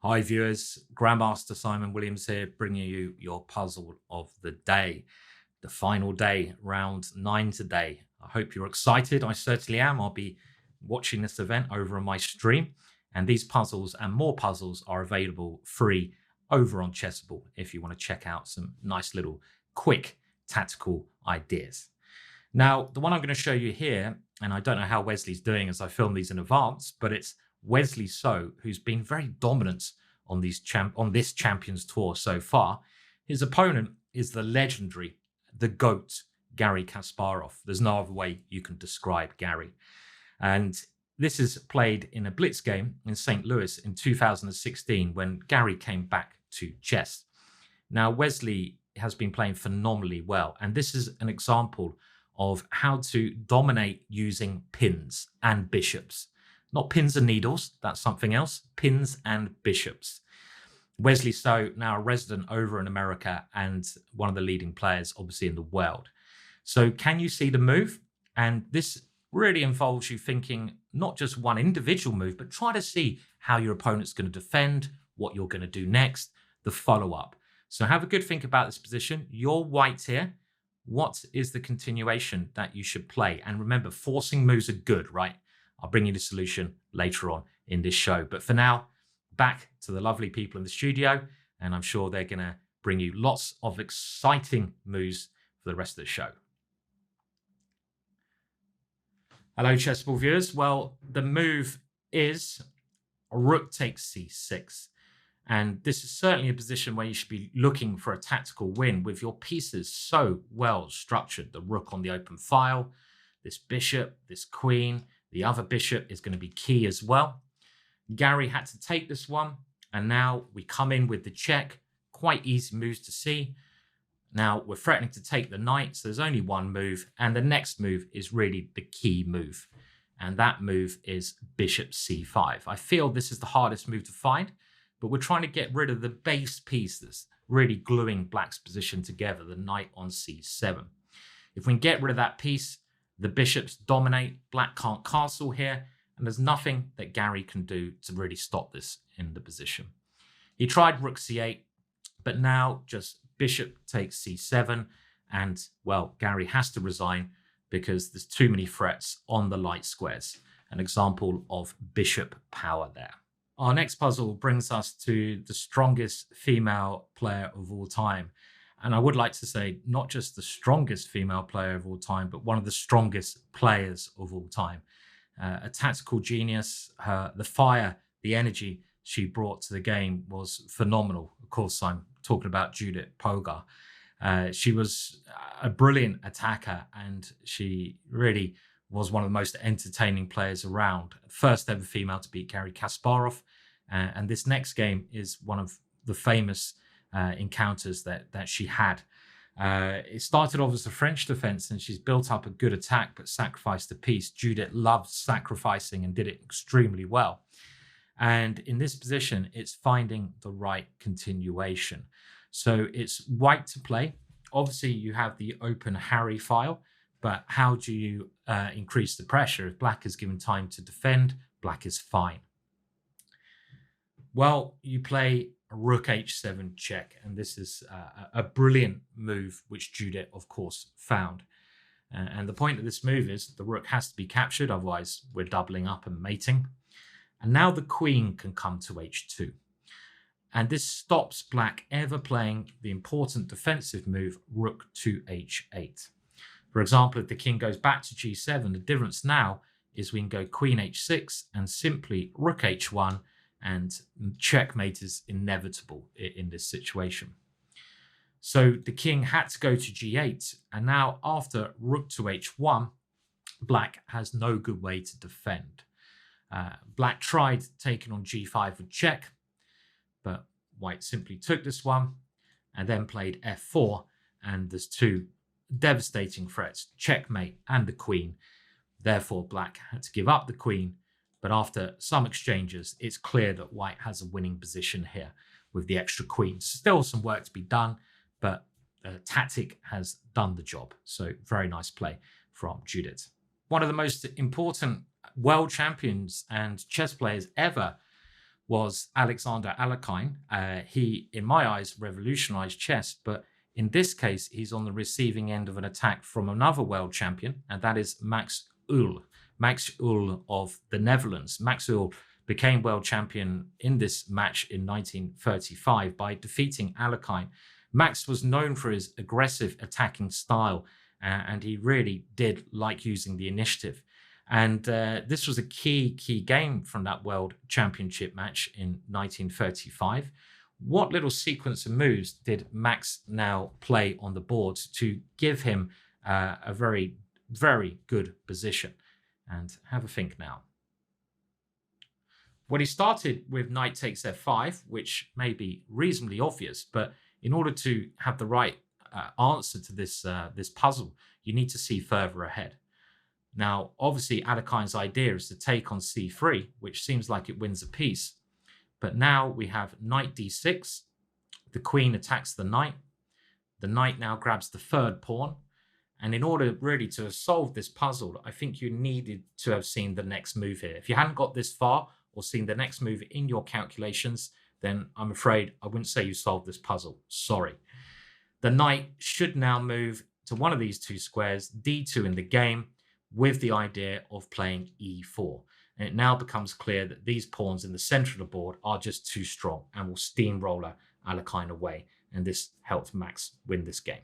Hi viewers, Grandmaster Simon Williams here, bringing you your puzzle of the day. The final day, round 9 today. I hope you're excited. I certainly am. I'll be watching this event over on my stream. And these puzzles and more puzzles are available free over on Chessable if you want to check out some nice little quick tactical ideas. Now, the one I'm going to show you here, and I don't know how Wesley's doing as I film these in advance, but it's Wesley So, who's been very dominant on this Champions Tour so far. His opponent is the legendary, the GOAT, Garry Kasparov. There's no other way you can describe Garry. And this is played in a blitz game in St. Louis in 2016 when Garry came back to chess. Now, Wesley has been playing phenomenally well, and this is an example of how to dominate using pins and bishops. Not pins and needles, that's something else. Pins and bishops. Wesley So, now a resident over in America and one of the leading players, obviously, in the world. So can you see the move? And this really involves you thinking not just one individual move, but try to see how your opponent's going to defend, what you're going to do next, the follow-up. So have a good think about this position. You're white here. What is the continuation that you should play? And remember, forcing moves are good, right? I'll bring you the solution later on in this show. But for now, back to the lovely people in the studio, and I'm sure they're going to bring you lots of exciting moves for the rest of the show. Hello, Chessable viewers. Well, the move is Rook takes C6. And this is certainly a position where you should be looking for a tactical win with your pieces so well structured. The rook on the open file, this bishop, this queen, the other bishop is going to be key as well. Garry had to take this one, and now we come in with the check. Quite easy moves to see. Now we're threatening to take the knight, so there's only one move, and the next move is really the key move, and that move is bishop c5. I feel this is the hardest move to find, but we're trying to get rid of the base piece that's really gluing black's position together, the knight on c7. If we can get rid of that piece, the bishops dominate, black can't castle here, and there's nothing that Garry can do to really stop this in the position. He tried rook c8, but now just bishop takes c7, and, well, Garry has to resign because there's too many threats on the light squares. An example of bishop power there. Our next puzzle brings us to the strongest female player of all time. And I would like to say not just the strongest female player of all time, but one of the strongest players of all time. A tactical genius. The fire, the energy she brought to the game was phenomenal. Of course, I'm talking about Judith Polgar. She was a brilliant attacker, and she really was one of the most entertaining players around. First ever female to beat Garry Kasparov. And this next game is one of the famous encounters that she had. It started off as a French defense, and she's built up a good attack but sacrificed a piece. Judith loved sacrificing and did it extremely well. And in this position, it's finding the right continuation. So it's white to play. Obviously, you have the open Harry file, but how do you increase the pressure? If black is given time to defend, black is fine. Well, you play rook h7 check, and this is a brilliant move which Judith, of course, found. And the point of this move is the rook has to be captured, otherwise we're doubling up and mating. And now the queen can come to h2. And this stops black ever playing the important defensive move rook to h8. For example, if the king goes back to g7, the difference now is we can go queen h6 and simply rook h1, and checkmate is inevitable in this situation. So the king had to go to g8, and now after rook to h1, black has no good way to defend. Black tried taking on g5 with check, but white simply took this one and then played f4, and there's two devastating threats, checkmate and the queen. Therefore, black had to give up the queen. But after some exchanges, it's clear that white has a winning position here with the extra queen. Still some work to be done, but the tactic has done the job. So very nice play from Judith. One of the most important world champions and chess players ever was Alexander Alekhine. He, in my eyes, revolutionized chess, but in this case, he's on the receiving end of an attack from another world champion, and that is Max Uhl. Max Uhl of the Netherlands. Max Uhl became world champion in this match in 1935 by defeating Alekhine. Max was known for his aggressive attacking style, and he really did like using the initiative. And this was a key game from that World Championship match in 1935. What little sequence of moves did Max now play on the board to give him a very, very good position? And have a think now. Well, he started with knight takes f5, which may be reasonably obvious, but in order to have the right answer to this puzzle, you need to see further ahead. Now, obviously, Alekhine's idea is to take on c3, which seems like it wins a piece. But now we have knight d6. The queen attacks the knight. The knight now grabs the third pawn. And in order really to have solved this puzzle, I think you needed to have seen the next move here. If you hadn't got this far or seen the next move in your calculations, then I'm afraid I wouldn't say you solved this puzzle. Sorry. The knight should now move to one of these two squares, d2 in the game, with the idea of playing e4. And it now becomes clear that these pawns in the center of the board are just too strong and will steamroller Alekhine away. And this helped Max win this game.